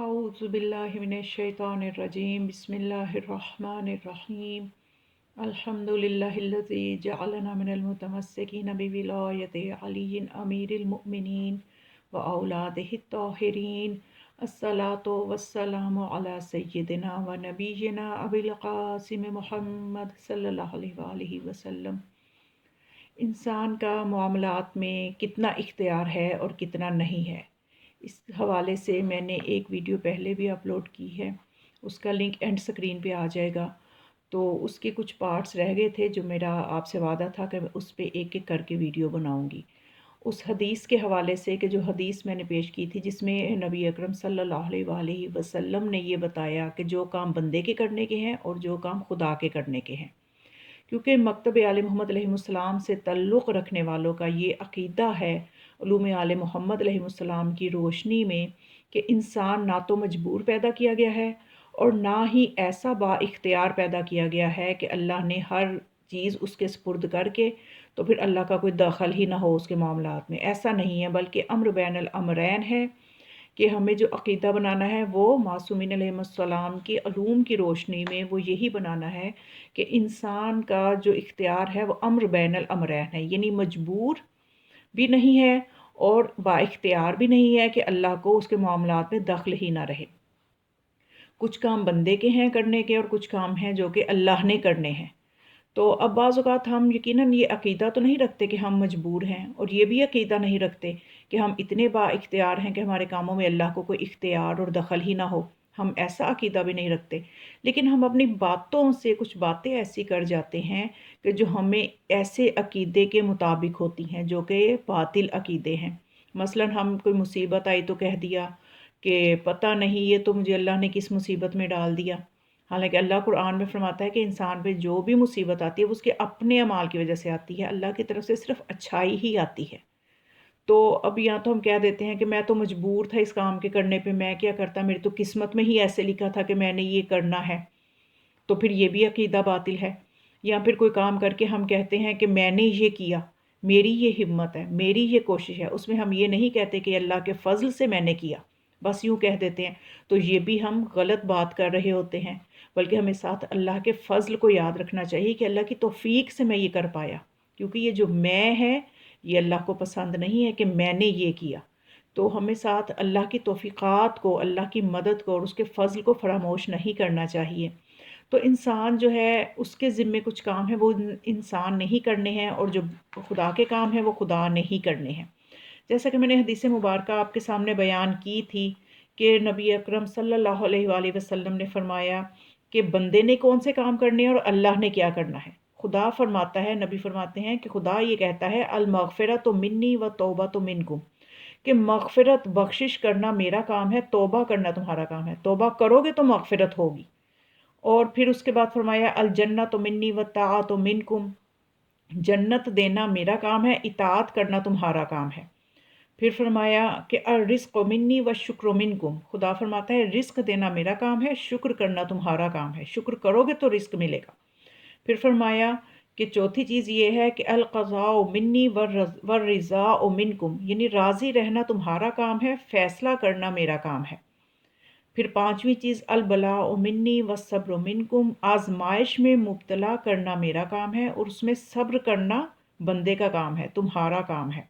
أعوذ بالله من الشيطان الرجيم بسم الله الرحمن الرحيم الحمد لله الذي جعلنا من المتمسكين بولاية علي أمير المؤمنين وأولاده الطاهرين الصلاة والسلام على سيدنا ونبينا أبي القاسم محمد صلی اللہ علیہ وآلہ وسلم۔ انسان کا معاملات میں کتنا اختیار ہے اور کتنا نہیں ہے، اس حوالے سے میں نے ایک ویڈیو پہلے بھی اپلوڈ کی ہے، اس کا لنک اینڈ سکرین پہ آ جائے گا۔ تو اس کے کچھ پارٹس رہ گئے تھے جو میرا آپ سے وعدہ تھا کہ میں اس پہ ایک ایک کر کے ویڈیو بناؤں گی۔ اس حدیث کے حوالے سے کہ جو حدیث میں نے پیش کی تھی جس میں نبی اکرم صلی اللہ علیہ وآلہ وسلم نے یہ بتایا کہ جو کام بندے کے کرنے کے ہیں اور جو کام خدا کے کرنے کے ہیں، کیونکہ مکتب آل محمد علیہ السلام سے تعلق رکھنے والوں کا یہ عقیدہ ہے علوم آل محمد علیہ السلام کی روشنی میں کہ انسان نہ تو مجبور پیدا کیا گیا ہے اور نہ ہی ایسا با اختیار پیدا کیا گیا ہے کہ اللہ نے ہر چیز اس کے سپرد کر کے تو پھر اللہ کا کوئی دخل ہی نہ ہو اس کے معاملات میں۔ ایسا نہیں ہے، بلکہ امر بین الامرین ہے کہ ہمیں جو عقیدہ بنانا ہے وہ معصومین علیہ السلام کی علوم کی روشنی میں وہ یہی بنانا ہے کہ انسان کا جو اختیار ہے وہ امر بین الامرین ہے، یعنی مجبور بھی نہیں ہے اور با اختیار بھی نہیں ہے کہ اللہ کو اس کے معاملات میں دخل ہی نہ رہے۔ کچھ کام بندے کے ہیں کرنے کے اور کچھ کام ہیں جو کہ اللہ نے کرنے ہیں۔ تو اب بعض اوقات ہم یقیناً یہ عقیدہ تو نہیں رکھتے کہ ہم مجبور ہیں، اور یہ بھی عقیدہ نہیں رکھتے کہ ہم اتنے با اختیار ہیں کہ ہمارے کاموں میں اللہ کو کوئی اختیار اور دخل ہی نہ ہو، ہم ایسا عقیدہ بھی نہیں رکھتے۔ لیکن ہم اپنی باتوں سے کچھ باتیں ایسی کر جاتے ہیں کہ جو ہمیں ایسے عقیدے کے مطابق ہوتی ہیں جو کہ باطل عقیدے ہیں۔ مثلاً ہم کوئی مصیبت آئی تو کہہ دیا کہ پتہ نہیں یہ تو مجھے اللہ نے کس مصیبت میں ڈال دیا، حالانکہ اللہ قرآن میں فرماتا ہے کہ انسان پہ جو بھی مصیبت آتی ہے وہ اس کے اپنے اعمال کی وجہ سے آتی ہے، اللہ کی طرف سے صرف اچھائی ہی آتی ہے۔ تو اب یہاں تو ہم کہہ دیتے ہیں کہ میں تو مجبور تھا اس کام کے کرنے پہ، میں کیا کرتا، میری تو قسمت میں ہی ایسے لکھا تھا کہ میں نے یہ کرنا ہے، تو پھر یہ بھی عقیدہ باطل ہے۔ یا پھر کوئی کام کر کے ہم کہتے ہیں کہ میں نے یہ کیا، میری یہ ہمت ہے، میری یہ کوشش ہے، اس میں ہم یہ نہیں کہتے کہ اللہ کے فضل سے میں نے کیا، بس یوں کہہ دیتے ہیں، تو یہ بھی ہم غلط بات کر رہے ہوتے ہیں۔ بلکہ ہمیں ساتھ اللہ کے فضل کو یاد رکھنا چاہیے کہ اللہ کی توفیق سے میں یہ کر پایا، کیونکہ یہ جو میں ہے یہ اللہ کو پسند نہیں ہے کہ میں نے یہ کیا۔ تو ہمیں ساتھ اللہ کی توفیقات کو، اللہ کی مدد کو اور اس کے فضل کو فراموش نہیں کرنا چاہیے۔ تو انسان جو ہے اس کے ذمے کچھ کام ہے وہ انسان نہیں کرنے ہیں، اور جو خدا کے کام ہیں وہ خدا نہیں کرنے ہیں۔ جیسا کہ میں نے حدیث مبارکہ آپ کے سامنے بیان کی تھی کہ نبی اکرم صلی اللہ علیہ وآلہ وسلم نے فرمایا کہ بندے نے کون سے کام کرنے ہیں اور اللہ نے کیا کرنا ہے۔ خدا فرماتا ہے، نبی فرماتے ہیں کہ خدا یہ کہتا ہے المغفرۃ منی و توبۃ منکم، کہ مغفرت بخشش کرنا میرا کام ہے، توبہ کرنا تمہارا کام ہے، توبہ کرو گے تو مغفرت ہوگی۔ اور پھر اس کے بعد فرمایا الجنۃ منی و طاعۃ منکم، جنت دینا میرا کام ہے، اطاعت کرنا تمہارا کام ہے۔ پھر فرمایا کہ الرزق منی و شکر منکم، خدا فرماتا ہے رزق دینا میرا کام ہے، شکر کرنا تمہارا کام ہے، شکر کرو گے تو رزق ملے گا۔ پھر فرمایا کہ چوتھی چیز یہ ہے کہ القضاء منی والرضاء منکم، یعنی راضی رہنا تمہارا کام ہے، فیصلہ کرنا میرا کام ہے۔ پھر پانچویں چیز البلاء منی والصبر منکم، آزمائش میں مبتلا کرنا میرا کام ہے اور اس میں صبر کرنا بندے کا کام ہے، تمہارا کام ہے۔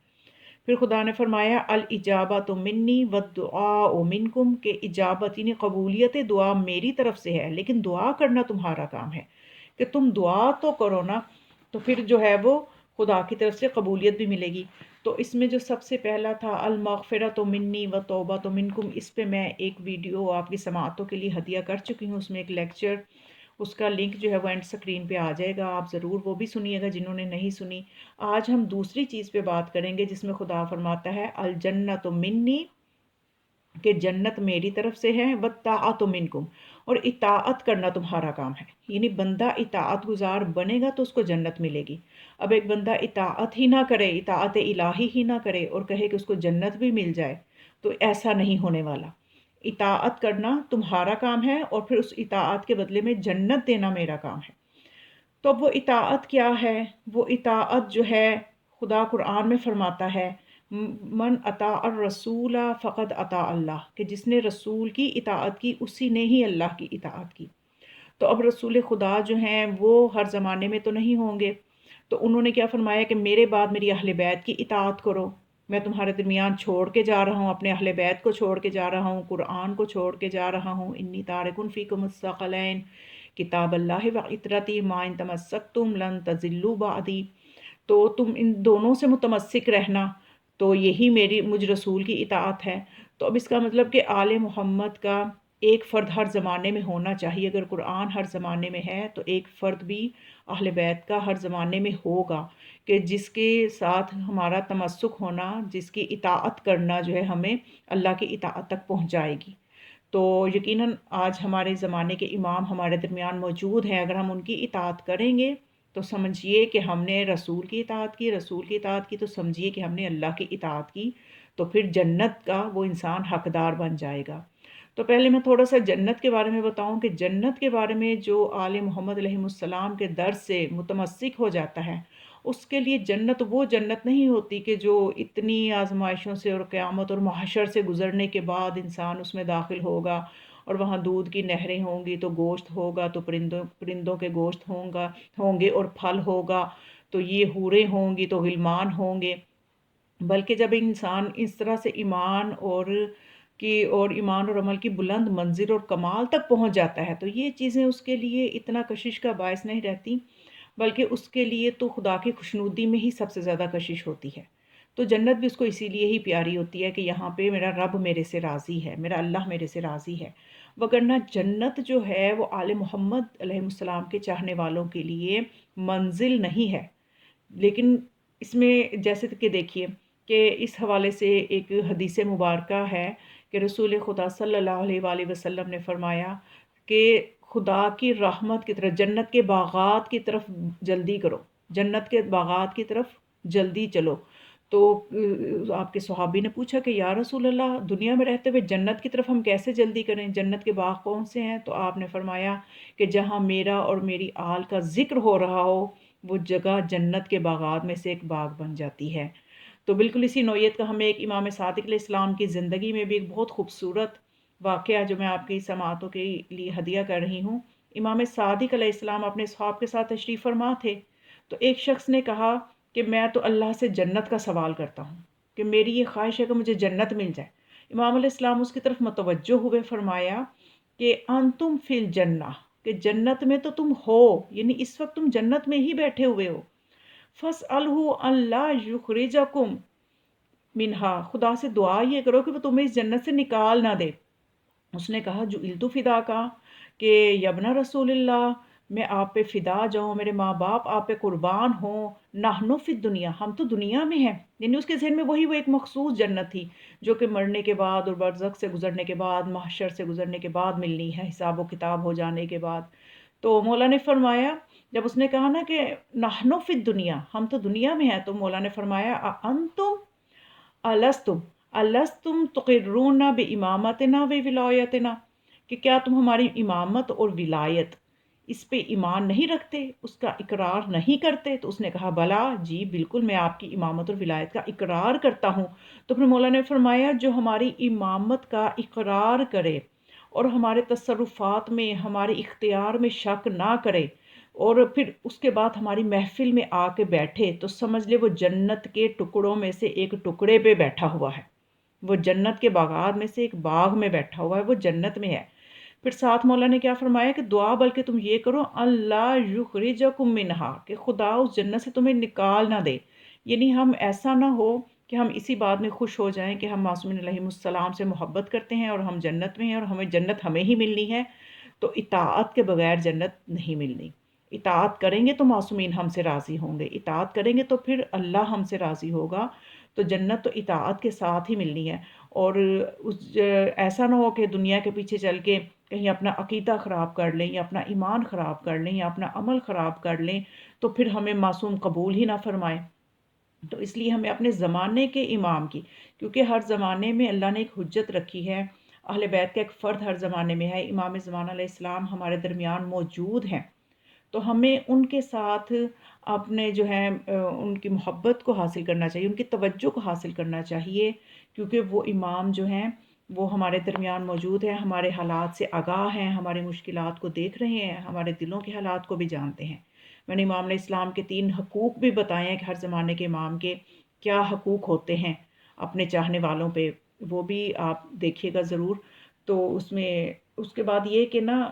پھر خدا نے فرمایا الاجابۃ منی والدعاء منکم، کہ اجابت یعنی قبولیت دعا میری طرف سے ہے لیکن دعا کرنا تمہارا کام ہے، کہ تم دعا تو کرو نا، تو پھر جو ہے وہ خدا کی طرف سے قبولیت بھی ملے گی۔ تو اس میں جو سب سے پہلا تھا المغفرۃ منی و توبۃ منکم، اس پہ میں ایک ویڈیو آپ کی سماعتوں کے لیے ہدیہ کر چکی ہوں، اس میں ایک لیکچر، اس کا لنک جو ہے وہ اینڈ سکرین پہ آ جائے گا، آپ ضرور وہ بھی سنیے گا جنہوں نے نہیں سنی۔ آج ہم دوسری چیز پہ بات کریں گے جس میں خدا فرماتا ہے الجنۃ منی، کہ جنت میری طرف سے ہے، والطاعۃ منکم، اور اطاعت کرنا تمہارا کام ہے، یعنی بندہ اطاعت گزار بنے گا تو اس کو جنت ملے گی۔ اب ایک بندہ اطاعت ہی نہ کرے، اطاعت الہی ہی نہ کرے اور کہے کہ اس کو جنت بھی مل جائے، تو ایسا نہیں ہونے والا۔ اطاعت کرنا تمہارا کام ہے اور پھر اس اطاعت کے بدلے میں جنت دینا میرا کام ہے۔ تو اب وہ اطاعت کیا ہے؟ وہ اطاعت جو ہے خدا قرآن میں فرماتا ہے من اطاع الرسول فقد اطاع اللہ، کہ جس نے رسول کی اطاعت کی اسی نے ہی اللہ کی اطاعت کی۔ تو اب رسول خدا جو ہیں وہ ہر زمانے میں تو نہیں ہوں گے، تو انہوں نے کیا فرمایا کہ میرے بعد میری اہل بیت کی اطاعت کرو۔ میں تمہارے درمیان چھوڑ کے جا رہا ہوں، اپنے اہل بیت کو چھوڑ کے جا رہا ہوں، قرآن کو چھوڑ کے جا رہا ہوں۔ انی تارکن فیکم الثقلین کتاب اللہ و عطرتی ما ان تمسکتم لن تضلوا بعدی۔ تو تم ان دونوں سے متمسک رہنا، تو یہی میری مجھ رسول کی اطاعت ہے۔ تو اب اس کا مطلب کہ آل محمد کا ایک فرد ہر زمانے میں ہونا چاہیے۔ اگر قرآن ہر زمانے میں ہے تو ایک فرد بھی اہل بیت کا ہر زمانے میں ہوگا، کہ جس کے ساتھ ہمارا تمسک ہونا، جس کی اطاعت کرنا جو ہے ہمیں اللہ کی اطاعت تک پہنچائے گی۔ تو یقیناً آج ہمارے زمانے کے امام ہمارے درمیان موجود ہیں، اگر ہم ان کی اطاعت کریں گے تو سمجھیے کہ ہم نے رسول کی اطاعت کی، رسول کی اطاعت کی تو سمجھیے کہ ہم نے اللہ کی اطاعت کی، تو پھر جنت کا وہ انسان حقدار بن جائے گا۔ تو پہلے میں تھوڑا سا جنت کے بارے میں بتاؤں کہ جنت کے بارے میں جو آل محمد علیہ السلام کے در سے متمسک ہو جاتا ہے، اس کے لیے جنت وہ جنت نہیں ہوتی کہ جو اتنی آزمائشوں سے اور قیامت اور محشر سے گزرنے کے بعد انسان اس میں داخل ہوگا، اور وہاں دودھ کی نہریں ہوں گی، تو گوشت ہوگا، تو پرندوں کے گوشت ہوں گے اور پھل ہوگا، تو یہ حوریں ہوں گی، تو غلمان ہوں گے۔ بلکہ جب انسان اس طرح سے ایمان اور عمل کی بلند منزل اور کمال تک پہنچ جاتا ہے، تو یہ چیزیں اس کے لیے اتنا کشش کا باعث نہیں رہتی، بلکہ اس کے لیے تو خدا کی خوشنودی میں ہی سب سے زیادہ کشش ہوتی ہے۔ تو جنت بھی اس کو اسی لیے ہی پیاری ہوتی ہے کہ یہاں پہ میرا رب میرے سے راضی ہے، میرا اللہ میرے سے راضی ہے۔ وگرنہ جنت جو ہے وہ آل محمد علیہ السلام کے چاہنے والوں کے لیے منزل نہیں ہے۔ لیکن اس میں جیسے کہ دیکھیے کہ اس حوالے سے ایک حدیث مبارکہ ہے کہ رسول خدا صلی اللہ علیہ وآلہ وسلم نے فرمایا کہ خدا کی رحمت کی طرف، جنت کے باغات کی طرف جلدی کرو، جنت کے باغات کی طرف جلدی چلو۔ تو آپ کے صحابی نے پوچھا کہ یا رسول اللہ، دنیا میں رہتے ہوئے جنت کی طرف ہم کیسے جلدی کریں؟ جنت کے باغ کون سے ہیں؟ تو آپ نے فرمایا کہ جہاں میرا اور میری آل کا ذکر ہو رہا ہو، وہ جگہ جنت کے باغات میں سے ایک باغ بن جاتی ہے۔ تو بالکل اسی نوعیت کا ہمیں ایک امام صادق علیہ السلام کی زندگی میں بھی ایک بہت خوبصورت واقعہ جو میں آپ کی سماعتوں کے لیے ہدیہ کر رہی ہوں۔ امام صادق علیہ السلام اپنے اصحاب کے ساتھ تشریف فرما تھے، تو ایک شخص نے کہا کہ میں تو اللہ سے جنت کا سوال کرتا ہوں، کہ میری یہ خواہش ہے کہ مجھے جنت مل جائے۔ امام علیہ السلام اس کی طرف متوجہ ہوئے، فرمایا کہ انتم فی الجنہ، کہ جنت میں تو تم ہو، یعنی اس وقت تم جنت میں ہی بیٹھے ہوئے ہو۔ فَاسْأَلْهُ أَنْ لَا يُخْرِجَكُمْ مِنْهَا، خدا سے دعا یہ کرو کہ وہ تمہیں اس جنت سے نکال نہ دے۔ اس نے کہا جو التو فدا کا، کہ یبنا رسول اللہ، میں آپ پہ فدا جاؤں، میرے ماں باپ آپ پہ قربان ہوں، نحنو فی الدنیا، ہم تو دنیا میں ہیں۔ یعنی اس کے ذہن میں وہ ایک مخصوص جنت تھی جو کہ مرنے کے بعد اور برزخ سے گزرنے کے بعد، محشر سے گزرنے کے بعد ملنی ہے، حساب و کتاب ہو جانے کے بعد۔ تو مولا نے فرمایا، جب اس نے کہا نا کہ نحنو فی الدنیا، ہم تو دنیا میں ہیں، تو مولا نے فرمایا انتم الستم الستم تقرون بامامتنا و ولایتنا، کہ کیا تم ہماری امامت اور ولایت اس پہ ایمان نہیں رکھتے، اس کا اقرار نہیں کرتے؟ تو اس نے کہا بلا، جی بالکل میں آپ کی امامت اور ولایت کا اقرار کرتا ہوں۔ تو پھر مولا نے فرمایا جو ہماری امامت کا اقرار کرے اور ہمارے تصرفات میں، ہمارے اختیار میں شک نہ کرے، اور پھر اس کے بعد ہماری محفل میں آ کے بیٹھے، تو سمجھ لے وہ جنت کے ٹکڑوں میں سے ایک ٹکڑے پہ بیٹھا ہوا ہے، وہ جنت کے باغات میں سے ایک باغ میں بیٹھا ہوا ہے، وہ جنت میں ہے۔ پھر ساتھ مولا نے کیا فرمایا کہ دعا بلکہ تم یہ کرو اللہ یخرجکم منہا، کہ خدا اس جنت سے تمہیں نکال نہ دے۔ یعنی ہم ایسا نہ ہو کہ ہم اسی بات میں خوش ہو جائیں کہ ہم معصومین علیہ السلام سے محبت کرتے ہیں اور ہم جنت میں ہیں اور ہمیں جنت ہمیں ہی ملنی ہے، تو اطاعت کے بغیر جنت نہیں ملنی۔ اطاعت کریں گے تو معصومین ہم سے راضی ہوں گے، اطاعت کریں گے تو پھر اللہ ہم سے راضی ہوگا، تو جنت تو اطاعت کے ساتھ ہی ملنی ہے۔ اور ایسا نہ ہو کہ دنیا کے پیچھے چل کے کہیں اپنا عقیدہ خراب کر لیں یا اپنا ایمان خراب کر لیں یا اپنا عمل خراب کر لیں، تو پھر ہمیں معصوم قبول ہی نہ فرمائے۔ تو اس لیے ہمیں اپنے زمانے کے امام کی، کیونکہ ہر زمانے میں اللہ نے ایک حجت رکھی ہے، اہل بیت کا ایک فرد ہر زمانے میں ہے، امام زمان علیہ السلام ہمارے درمیان موجود ہیں، تو ہمیں ان کے ساتھ اپنے جو ہے ان کی محبت کو حاصل کرنا چاہیے، ان کی توجہ کو حاصل کرنا چاہیے، کیونکہ وہ امام جو ہیں وہ ہمارے درمیان موجود ہیں، ہمارے حالات سے آگاہ ہیں، ہمارے مشکلات کو دیکھ رہے ہیں، ہمارے دلوں کے حالات کو بھی جانتے ہیں۔ میں نے امام علیہ السلام کے 3 حقوق بھی بتائے ہیں کہ ہر زمانے کے امام کے کیا حقوق ہوتے ہیں اپنے چاہنے والوں پہ، وہ بھی آپ دیکھیے گا ضرور۔ تو اس میں اس کے بعد یہ کہ نا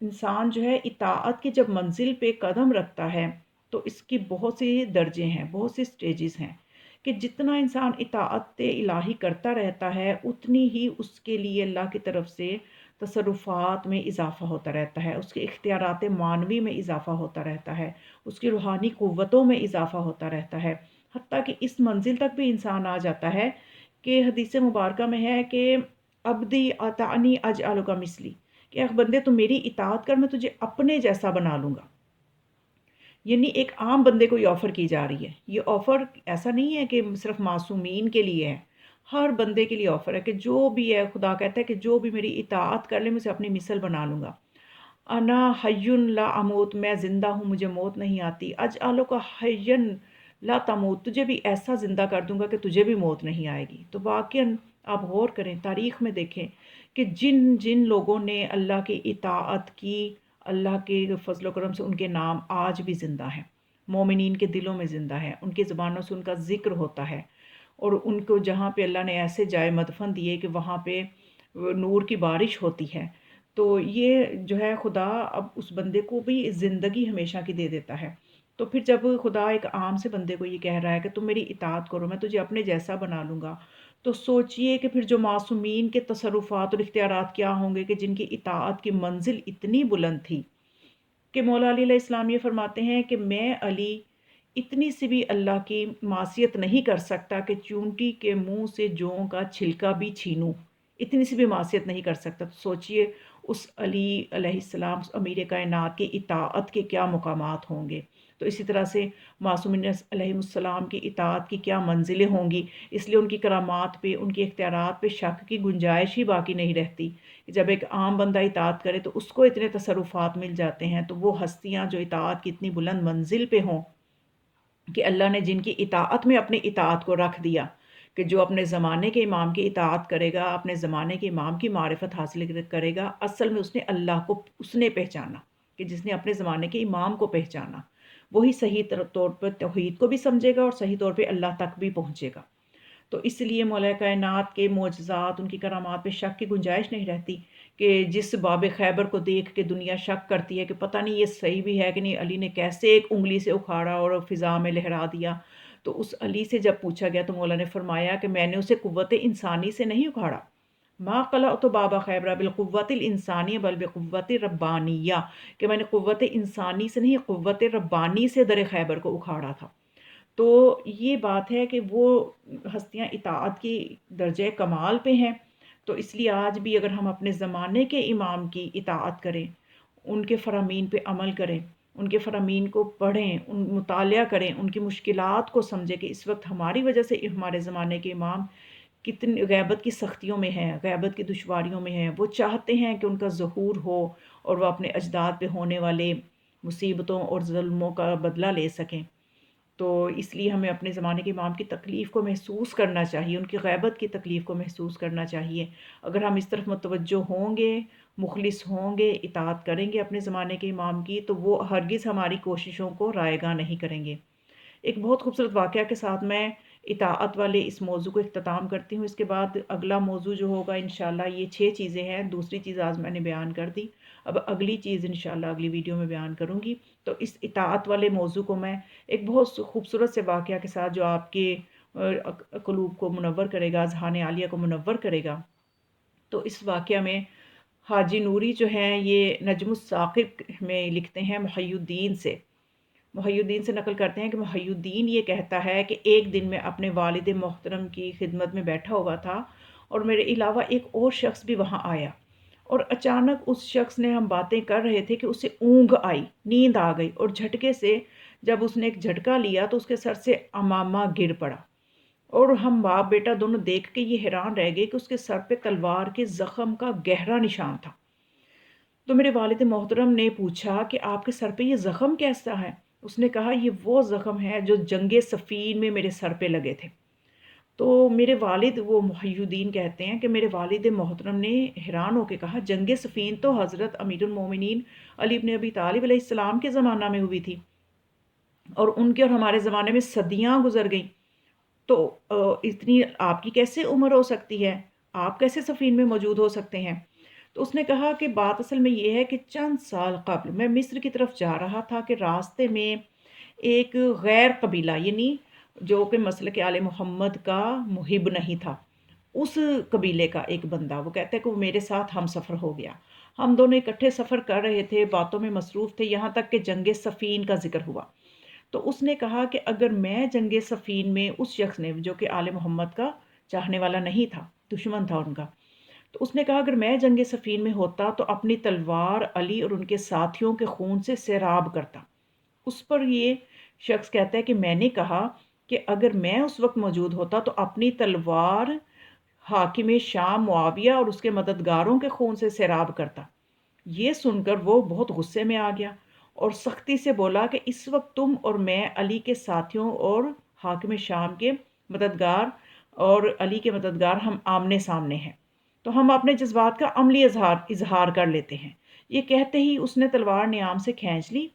انسان جو ہے اطاعت کی جب منزل پہ قدم رکھتا ہے تو اس کی بہت سی درجے ہیں، بہت سی سٹیجز ہیں، کہ جتنا انسان اطاعت الہی کرتا رہتا ہے اتنی ہی اس کے لیے اللہ کی طرف سے تصرفات میں اضافہ ہوتا رہتا ہے، اس کے اختیارات معنوی میں اضافہ ہوتا رہتا ہے، اس کی روحانی قوتوں میں اضافہ ہوتا رہتا ہے، حتیٰ کہ اس منزل تک بھی انسان آ جاتا ہے کہ حدیث مبارکہ میں ہے کہ عبدی اطعنی اجعلک مثلی، کہ اے بندے تو میری اطاعت کر، میں تجھے اپنے جیسا بنا لوں گا۔ یعنی ایک عام بندے کو یہ آفر کی جا رہی ہے، یہ آفر ایسا نہیں ہے کہ صرف معصومین کے لیے ہے، ہر بندے کے لیے آفر ہے کہ جو بھی ہے، خدا کہتا ہے کہ جو بھی میری اطاعت کر لے میں اسے اپنی مثل بنا لوں گا۔ انا حی لا اموت، میں زندہ ہوں مجھے موت نہیں آتی، اجعلو کا حی لا تموت، تجھے بھی ایسا زندہ کر دوں گا کہ تجھے بھی موت نہیں آئے گی۔ تو واقعاً آپ غور کریں، تاریخ میں دیکھیں کہ جن جن لوگوں نے اللہ کی اطاعت کی، اللہ کے فضل و کرم سے ان کے نام آج بھی زندہ ہیں، مومنین کے دلوں میں زندہ ہیں، ان کی زبانوں سے ان کا ذکر ہوتا ہے، اور ان کو جہاں پہ اللہ نے ایسے جائے مدفن دیے کہ وہاں پہ نور کی بارش ہوتی ہے۔ تو یہ جو ہے خدا اب اس بندے کو بھی زندگی ہمیشہ کی دے دیتا ہے۔ تو پھر جب خدا ایک عام سے بندے کو یہ کہہ رہا ہے کہ تم میری اطاعت کرو، میں تجھے اپنے جیسا بنا لوں گا، تو سوچئے کہ پھر جو معصومین کے تصرفات اور اختیارات کیا ہوں گے، کہ جن کی اطاعت کی منزل اتنی بلند تھی کہ مولا علی علیہ السلام یہ فرماتے ہیں کہ میں علی اتنی سی بھی اللہ کی معصیت نہیں کر سکتا کہ چونٹی کے منہ سے جوں کا چھلکا بھی چھینوں، اتنی سی بھی معصیت نہیں کر سکتا۔ تو سوچئے اس علی علیہ السلام امیر کائنات کی اطاعت کے کیا مقامات ہوں گے۔ تو اسی طرح سے معصومین علیہ السلام کی اطاعت کی کیا منزلیں ہوں گی، اس لیے ان کی کرامات پہ، ان کے اختیارات پہ شک کی گنجائش ہی باقی نہیں رہتی۔ جب ایک عام بندہ اطاعت کرے تو اس کو اتنے تصرفات مل جاتے ہیں، تو وہ ہستیاں جو اطاعت کی اتنی بلند منزل پہ ہوں کہ اللہ نے جن کی اطاعت میں اپنی اطاعت کو رکھ دیا، کہ جو اپنے زمانے کے امام کی اطاعت کرے گا، اپنے زمانے کے امام کی معرفت حاصل کرے گا، اصل میں اس نے اللہ کو اس نے پہچانا، کہ جس نے اپنے زمانے کے امام کو پہچانا وہی صحیح طور پر توحید کو بھی سمجھے گا اور صحیح طور پہ اللہ تک بھی پہنچے گا۔ تو اس لیے مولا کائنات کے معجزات، ان کی کرامات پہ شک کی گنجائش نہیں رہتی، کہ جس باب خیبر کو دیکھ کے دنیا شک کرتی ہے کہ پتہ نہیں یہ صحیح بھی ہے کہ نہیں، علی نے کیسے ایک انگلی سے اکھاڑا اور فضا میں لہرا دیا۔ تو اس علی سے جب پوچھا گیا تو مولا نے فرمایا کہ میں نے اسے قوت انسانی سے نہیں اکھاڑا، ما قلعت باب خیبر بالقوت الانسانی بل بقوت ربانیہ، کہ میں نے قوت انسانی سے نہیں، قوت ربانی سے در خیبر کو اکھاڑا تھا۔ تو یہ بات ہے کہ وہ ہستیاں اطاعت کی درجہ کمال پہ ہیں۔ تو اس لیے آج بھی اگر ہم اپنے زمانے کے امام کی اطاعت کریں، ان کے فرامین پہ عمل کریں، ان کے فرامین کو پڑھیں، ان مطالعہ کریں، ان کی مشکلات کو سمجھیں کہ اس وقت ہماری وجہ سے ہمارے زمانے کے امام کتنی غیبت کی سختیوں میں ہیں، غیبت کی دشواریوں میں ہیں، وہ چاہتے ہیں کہ ان کا ظہور ہو اور وہ اپنے اجداد پہ ہونے والے مصیبتوں اور ظلموں کا بدلہ لے سکیں۔ تو اس لیے ہمیں اپنے زمانے کے امام کی تکلیف کو محسوس کرنا چاہیے، ان کی غیبت کی تکلیف کو محسوس کرنا چاہیے۔ اگر ہم اس طرف متوجہ ہوں گے، مخلص ہوں گے، اطاعت کریں گے اپنے زمانے کے امام کی، تو وہ ہرگز ہماری کوششوں کو رائیگاں نہیں کریں گے۔ ایک بہت خوبصورت واقعہ کے ساتھ میں اطاعت والے اس موضوع کو اختتام کرتی ہوں۔ اس کے بعد اگلا موضوع جو ہوگا انشاءاللہ، یہ 6 چیزیں ہیں، دوسری چیز آج میں نے بیان کر دی، اب اگلی چیز انشاءاللہ اگلی ویڈیو میں بیان کروں گی۔ تو اس اطاعت والے موضوع کو میں ایک بہت خوبصورت سے واقعہ کے ساتھ جو آپ کے قلوب کو منور کرے گا، اذہان عالیہ کو منور کرے گا۔ تو اس واقعہ میں حاجی نوری جو ہیں یہ نجم الثاقب میں لکھتے ہیں محی الدین سے نقل کرتے ہیں کہ محی الدین یہ کہتا ہے کہ ایک دن میں اپنے والد محترم کی خدمت میں بیٹھا ہوا تھا اور میرے علاوہ ایک اور شخص بھی وہاں آیا، اور اچانک اس شخص نے، ہم باتیں کر رہے تھے کہ اسے اونگ آئی، نیند آ گئی، اور جھٹکے سے جب اس نے ایک جھٹکا لیا تو اس کے سر سے عمامہ گر پڑا، اور ہم باپ بیٹا دونوں دیکھ کے یہ حیران رہ گئے کہ اس کے سر پہ تلوار کے زخم کا گہرا نشان تھا۔ تو میرے والد محترم نے پوچھا کہ آپ کے سر پہ یہ زخم کیسا ہے؟ اس نے کہا یہ وہ زخم ہے جو جنگ صفین میں میرے سر پہ لگے تھے۔ تو میرے والد، وہ محی الدین کہتے ہیں کہ میرے والد محترم نے حیران ہو کے کہا جنگ صفین تو حضرت امیر المومنین علی بن ابی طالب علیہ السلام کے زمانہ میں ہوئی تھی، اور ان کے اور ہمارے زمانے میں صدیاں گزر گئیں، تو اتنی آپ کی کیسے عمر ہو سکتی ہے؟ آپ کیسے سفین میں موجود ہو سکتے ہیں؟ تو اس نے کہا کہ بات اصل میں یہ ہے کہ چند سال قبل میں مصر کی طرف جا رہا تھا کہ راستے میں ایک غیر قبیلہ، یعنی جو کہ مسلک آل محمد کا محب نہیں تھا، اس قبیلے کا ایک بندہ، وہ کہتا ہے کہ وہ میرے ساتھ ہم سفر ہو گیا۔ ہم دونوں اکٹھے سفر کر رہے تھے، باتوں میں مصروف تھے، یہاں تک کہ جنگ صفین کا ذکر ہوا۔ تو اس نے کہا کہ اگر میں جنگ صفین میں، اس شخص نے جو کہ آل محمد کا چاہنے والا نہیں تھا، دشمن تھا ان کا، تو اس نے کہا اگر میں جنگ صفین میں ہوتا تو اپنی تلوار علی اور ان کے ساتھیوں کے خون سے سیراب کرتا۔ اس پر یہ شخص کہتا ہے کہ میں نے کہا کہ اگر میں اس وقت موجود ہوتا تو اپنی تلوار حاکم شام معاویہ اور اس کے مددگاروں کے خون سے سیراب کرتا۔ یہ سن کر وہ بہت غصے میں آ گیا اور سختی سے بولا کہ اس وقت تم اور میں علی کے ساتھیوں اور حاکم شام کے مددگار اور علی کے مددگار ہم آمنے سامنے ہیں، تو ہم اپنے جذبات کا عملی اظہار کر لیتے ہیں۔ یہ کہتے ہی اس نے تلوار نیام سے کھینچ لی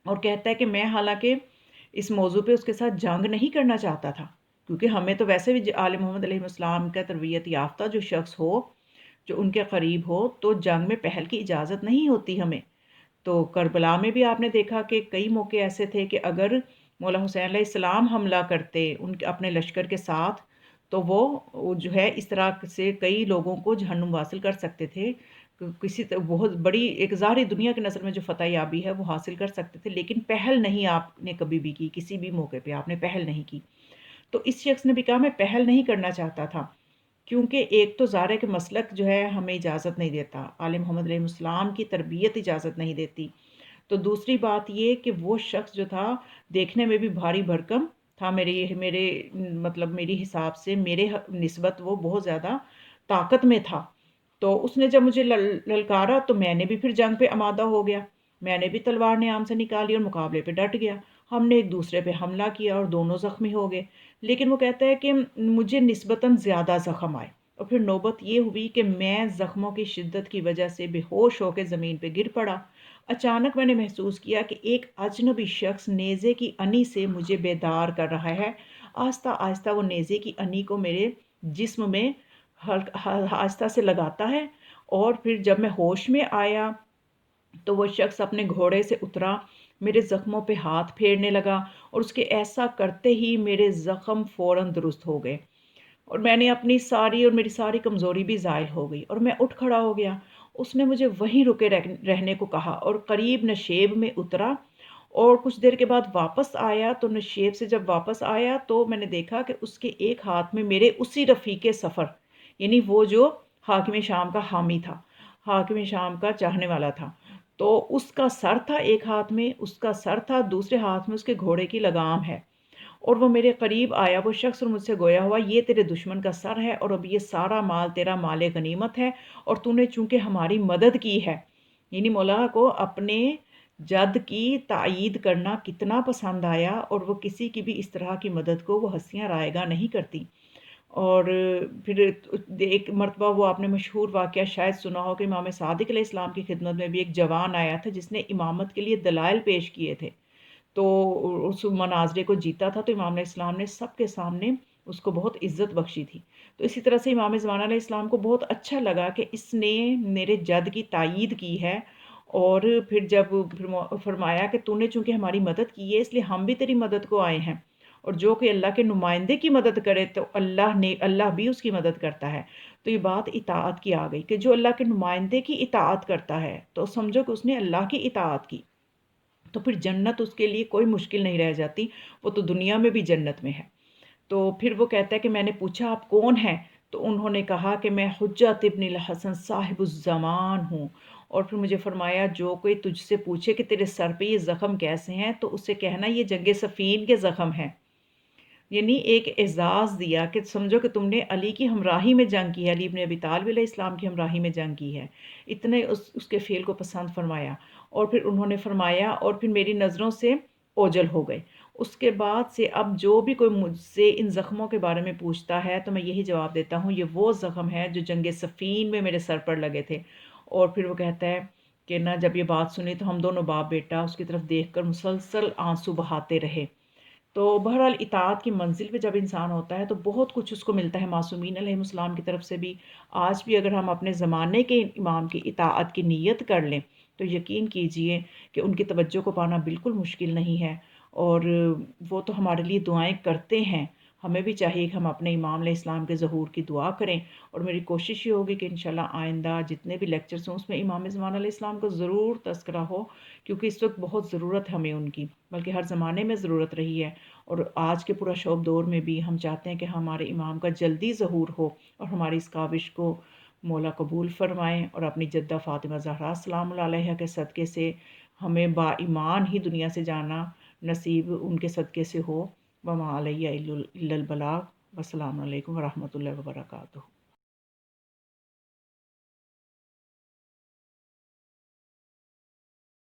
اور کہتا ہے کہ میں حالانکہ اس موضوع پہ اس کے ساتھ جنگ نہیں کرنا چاہتا تھا، کیونکہ ہمیں تو ویسے بھی آل محمد علیہ السلام کا تربیت یافتہ جو شخص ہو، جو ان کے قریب ہو، تو جنگ میں پہل کی اجازت نہیں ہوتی ہمیں۔ تو کربلا میں بھی آپ نے دیکھا کہ کئی موقع ایسے تھے کہ اگر مولا حسین علیہ السلام حملہ کرتے ان کے اپنے لشکر کے ساتھ، تو وہ جو ہے اس طرح سے کئی لوگوں کو جہنم واصل کر سکتے تھے، کسی بہت بڑی ایک ظاہری دنیا کی نظر میں جو فتح یابی ہے وہ حاصل کر سکتے تھے، لیکن پہل نہیں آپ نے کبھی بھی کی، کسی بھی موقع پہ آپ نے پہل نہیں کی۔ تو اس شخص نے بھی کہا میں پہل نہیں کرنا چاہتا تھا، کیونکہ ایک تو ظاہر ہے کہ مسلک جو ہے ہمیں اجازت نہیں دیتا، آل محمد علیہ السلام کی تربیت اجازت نہیں دیتی، تو دوسری بات یہ کہ وہ شخص جو تھا دیکھنے میں بھی بھاری بھرکم تھا، میرے مطلب میری حساب سے میرے نسبت وہ بہت زیادہ طاقت میں تھا۔ تو اس نے جب مجھے للکارا تو میں نے بھی پھر جنگ پہ آمادہ ہو گیا، میں نے بھی تلوار نیام سے نکالی اور مقابلے پہ ڈٹ گیا۔ ہم نے ایک دوسرے پہ حملہ کیا اور دونوں زخمی ہو گئے، لیکن وہ کہتا ہے کہ مجھے نسبتاً زیادہ زخم آئے، اور پھر نوبت یہ ہوئی کہ میں زخموں کی شدت کی وجہ سے بے ہوش ہو کے زمین پہ گر پڑا۔ اچانک میں نے محسوس کیا کہ ایک اجنبی شخص نیزے کی انی سے مجھے بیدار کر رہا ہے۔ آہستہ آہستہ وہ نیزے کی انی کو میرے جسم میں آہستہ سے لگاتا ہے، اور پھر جب میں ہوش میں آیا تو وہ شخص اپنے گھوڑے سے اترا، میرے زخموں پہ ہاتھ پھیرنے لگا، اور اس کے ایسا کرتے ہی میرے زخم فوراً درست ہو گئے، اور میں نے اپنی ساری اور میری ساری کمزوری بھی زائل ہو گئی، اور میں اٹھ کھڑا ہو گیا۔ اس نے مجھے وہیں رکے رہنے کو کہا اور قریب نشیب میں اترا، اور کچھ دیر کے بعد واپس آیا۔ تو نشیب سے جب واپس آیا تو میں نے دیکھا کہ اس کے ایک ہاتھ میں میرے اسی رفیق سفر، یعنی وہ جو حاکم شام کا حامی تھا، حاکم شام کا چاہنے والا تھا، تو اس کا سر تھا ایک ہاتھ میں، اس کا سر تھا دوسرے ہاتھ میں اس کے گھوڑے کی لگام ہے، اور وہ میرے قریب آیا وہ شخص اور مجھ سے گویا ہوا یہ تیرے دشمن کا سر ہے، اور اب یہ سارا مال تیرا مال غنیمت ہے، اور تو نے چونکہ ہماری مدد کی ہے، یعنی مولا کو اپنے جد کی تائید کرنا کتنا پسند آیا، اور وہ کسی کی بھی اس طرح کی مدد کو وہ ہنسیاں رائے گا نہیں کرتی۔ اور پھر ایک مرتبہ وہ آپ نے مشہور واقعہ شاید سنا ہو کہ امام صادق علیہ السلام کی خدمت میں بھی ایک جوان آیا تھا جس نے امامت کے لیے دلائل پیش کیے تھے، تو اس مناظرے کو جیتا تھا، تو امام علیہ السلام نے سب کے سامنے اس کو بہت عزت بخشی تھی۔ تو اسی طرح سے امام زمانہ علیہ السلام کو بہت اچھا لگا کہ اس نے میرے جد کی تائید کی ہے، اور پھر فرمایا کہ تو نے چونکہ ہماری مدد کی ہے اس لیے ہم بھی تیری مدد کو آئے ہیں، اور جو کہ اللہ کے نمائندے کی مدد کرے تو اللہ بھی اس کی مدد کرتا ہے۔ تو یہ بات اطاعت کی آ گئی کہ جو اللہ کے نمائندے کی اطاعت کرتا ہے تو سمجھو کہ اس نے اللہ کی اطاعت کی، تو پھر جنت اس کے لیے کوئی مشکل نہیں رہ جاتی، وہ تو دنیا میں بھی جنت میں ہے۔ تو پھر وہ کہتا ہے کہ میں نے پوچھا آپ کون ہیں؟ تو انہوں نے کہا کہ میں حجت ابن الحسن صاحب الزمان ہوں، اور پھر مجھے فرمایا جو کوئی تجھ سے پوچھے کہ تیرے سر پہ یہ زخم کیسے ہیں تو اس سے کہنا یہ جنگ صفین کے زخم ہیں۔ یعنی ایک اعزاز دیا کہ سمجھو کہ تم نے علی کی ہمراہی میں جنگ کی ہے، علی ابن ابی طالب علیہ السلام کی ہمراہی میں جنگ کی ہے، اتنے اس کے فعل کو پسند فرمایا، اور پھر انہوں نے فرمایا اور پھر میری نظروں سے اوجل ہو گئے۔ اس کے بعد سے اب جو بھی کوئی مجھ سے ان زخموں کے بارے میں پوچھتا ہے تو میں یہی جواب دیتا ہوں، یہ وہ زخم ہے جو جنگ صفین میں میرے سر پر لگے تھے۔ اور پھر وہ کہتا ہے کہ نہ، جب یہ بات سنی تو ہم دونوں باپ بیٹا اس کی طرف دیکھ کر مسلسل آنسو بہاتے رہے۔ تو بہرحال اطاعت کی منزل پہ جب انسان ہوتا ہے تو بہت کچھ اس کو ملتا ہے معصومین علیہ السلام کی طرف سے بھی۔ آج بھی اگر ہم اپنے زمانے کے امام کی اطاعت کی نیت کر لیں تو یقین کیجئے کہ ان کی توجہ کو پانا بالکل مشکل نہیں ہے، اور وہ تو ہمارے لیے دعائیں کرتے ہیں۔ ہمیں بھی چاہیے کہ ہم اپنے امام علیہ السلام کے ظہور کی دعا کریں، اور میری کوشش یہ ہوگی کہ انشاءاللہ آئندہ جتنے بھی لیکچرز ہوں اس میں امام زمان علیہ السلام کو ضرور تذکرہ ہو، کیونکہ اس وقت بہت ضرورت ہے ہمیں ان کی، بلکہ ہر زمانے میں ضرورت رہی ہے، اور آج کے پورا شعب دور میں بھی ہم چاہتے ہیں کہ ہمارے امام کا جلدی ظہور ہو، اور ہماری اس کاوش کو مولا قبول فرمائیں، اور اپنی جدہ فاطمہ زہرا سلام اللہ علیہا کے صدقے سے ہمیں با ایمان ہی دنیا سے جانا نصیب ان کے صدقے سے ہو۔ وما علیہ الا البلاغ، والسلام علیکم ورحمۃ اللہ وبرکاتہ۔